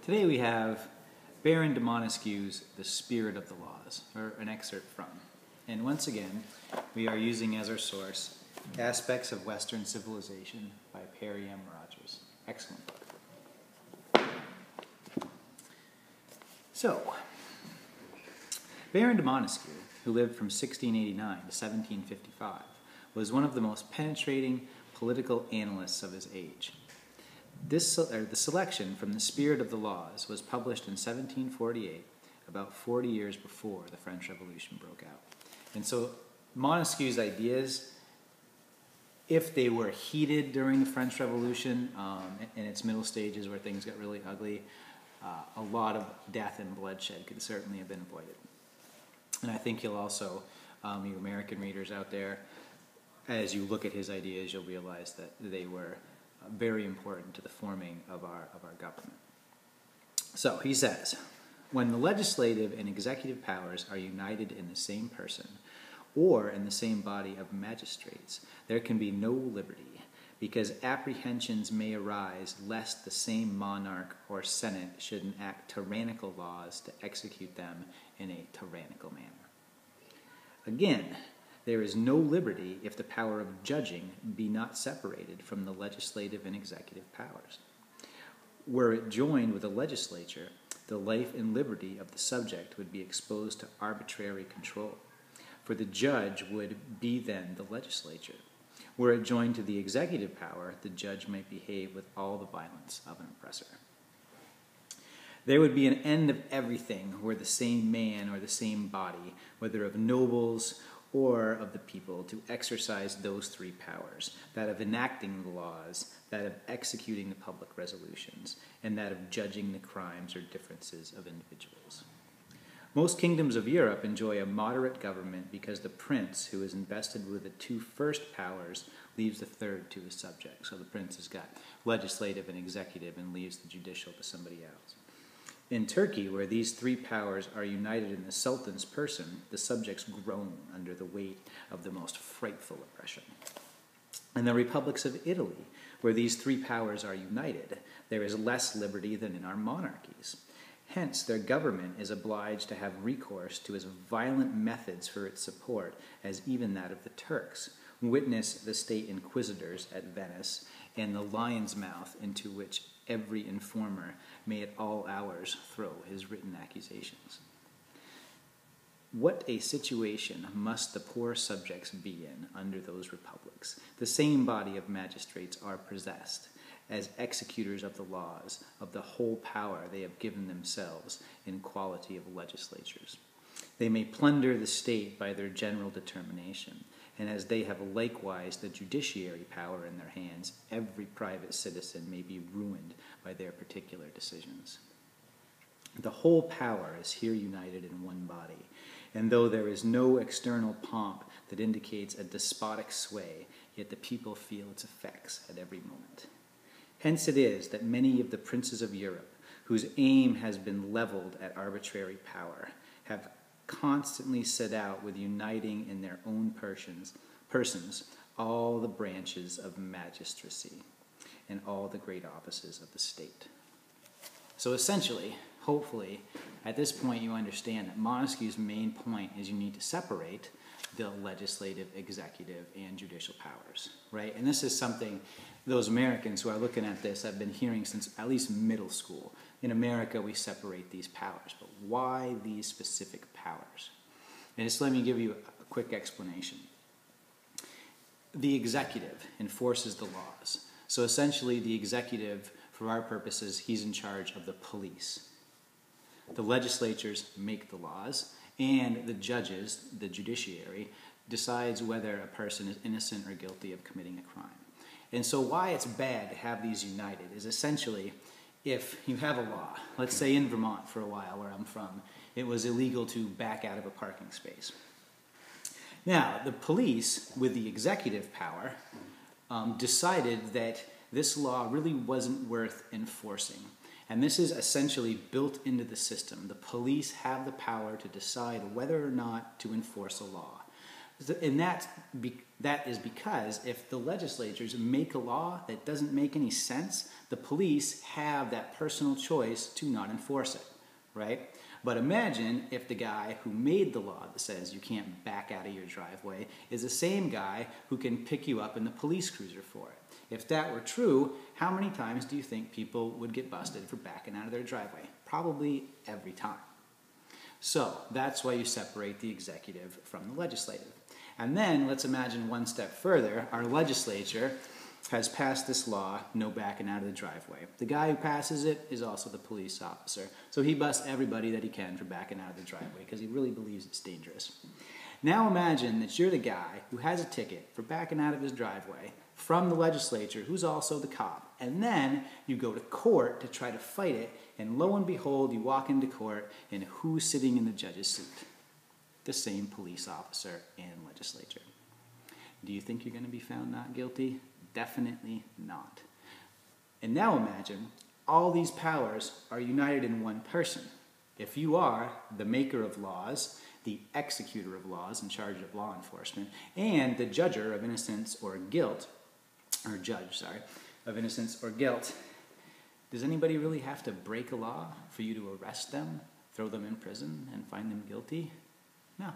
Today we have Baron de Montesquieu's The Spirit of the Laws, or an excerpt from. And once again, we are using as our source Aspects of Western Civilization by Perry M. Rogers. Excellent book. So, Baron de Montesquieu, who lived from 1689 to 1755, was one of the most penetrating political analysts of his age. The selection from The Spirit of the Laws was published in 1748, about 40 years before the French Revolution broke out. And so Montesquieu's ideas, if they were heated during the French Revolution, in its middle stages where things got really ugly, a lot of death and bloodshed could certainly have been avoided. And I think you'll also, you American readers out there, as you look at his ideas, you'll realize that they were very important to the forming of our government. So he says, when the legislative and executive powers are united in the same person, or in the same body of magistrates, there can be no liberty, because apprehensions may arise lest the same monarch or senate should enact tyrannical laws to execute them in a tyrannical manner. Again, there is no liberty if the power of judging be not separated from the legislative and executive powers. Were it joined with the legislature, the life and liberty of the subject would be exposed to arbitrary control, for the judge would be then the legislature. Were it joined to the executive power, the judge might behave with all the violence of an oppressor. There would be an end of everything were the same man or the same body, whether of nobles or of the people, to exercise those three powers, that of enacting the laws, that of executing the public resolutions, and that of judging the crimes or differences of individuals. Most kingdoms of Europe enjoy a moderate government because the prince, who is invested with the two first powers, leaves the third to his subjects. So the prince has got legislative and executive and leaves the judicial to somebody else. In Turkey, where these three powers are united in the Sultan's person, the subjects groan under the weight of the most frightful oppression. In the republics of Italy, where these three powers are united, there is less liberty than in our monarchies. Hence, their government is obliged to have recourse to as violent methods for its support as even that of the Turks. Witness the state inquisitors at Venice, and the lion's mouth into which every informer may at all hours throw his written accusations. What a situation must the poor subjects be in under those republics! The same body of magistrates are possessed, as executors of the laws, of the whole power they have given themselves in quality of legislatures. They may plunder the state by their general determination, and as they have likewise the judiciary power in their hands, every private citizen may be ruined by their particular decisions. The whole power is here united in one body, and though there is no external pomp that indicates a despotic sway, yet the people feel its effects at every moment. Hence it is that many of the princes of Europe, whose aim has been leveled at arbitrary power, have constantly set out with uniting in their own persons all the branches of magistracy and all the great offices of the state. So essentially, hopefully, at this point you understand that Montesquieu's main point is you need to separate the legislative, executive, and judicial powers, right? And this is something those Americans who are looking at this have been hearing since at least middle school. In America, we separate these powers, but why these specific powers? And just let me give you a quick explanation. The executive enforces the laws. So essentially, the executive, for our purposes, he's in charge of the police. The legislatures make the laws, and the judges, the judiciary, decides whether a person is innocent or guilty of committing a crime. And so why it's bad to have these united is essentially, if you have a law, let's say in Vermont for a while, where I'm from, it was illegal to back out of a parking space. Now, the police, with the executive power, decided that this law really wasn't worth enforcing. And this is essentially built into the system. The police have the power to decide whether or not to enforce a law. And that is because if the legislatures make a law that doesn't make any sense, the police have that personal choice to not enforce it, right? But imagine if the guy who made the law that says you can't back out of your driveway is the same guy who can pick you up in the police cruiser for it. If that were true, how many times do you think people would get busted for backing out of their driveway? Probably every time. So that's why you separate the executive from the legislative. And then let's imagine one step further. Our legislature has passed this law, no backing out of the driveway. The guy who passes it is also the police officer. So he busts everybody that he can for backing out of the driveway because he really believes it's dangerous. Now imagine that you're the guy who has a ticket for backing out of his driveway from the legislature, who's also the cop. And then you go to court to try to fight it, and lo and behold, you walk into court, and who's sitting in the judge's seat? The same police officer and legislature. Do you think you're going to be found not guilty? Definitely not. And now imagine all these powers are united in one person. If you are the maker of laws, the executor of laws in charge of law enforcement, and the judger of innocence or guilt, or judge, sorry, of innocence or guilt, does anybody really have to break a law for you to arrest them, throw them in prison, and find them guilty? No.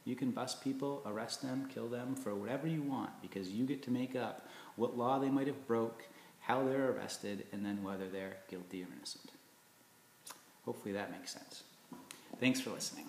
You can bust people, arrest them, kill them for whatever you want because you get to make up what law they might have broke, how they're arrested, and then whether they're guilty or innocent. Hopefully that makes sense. Thanks for listening.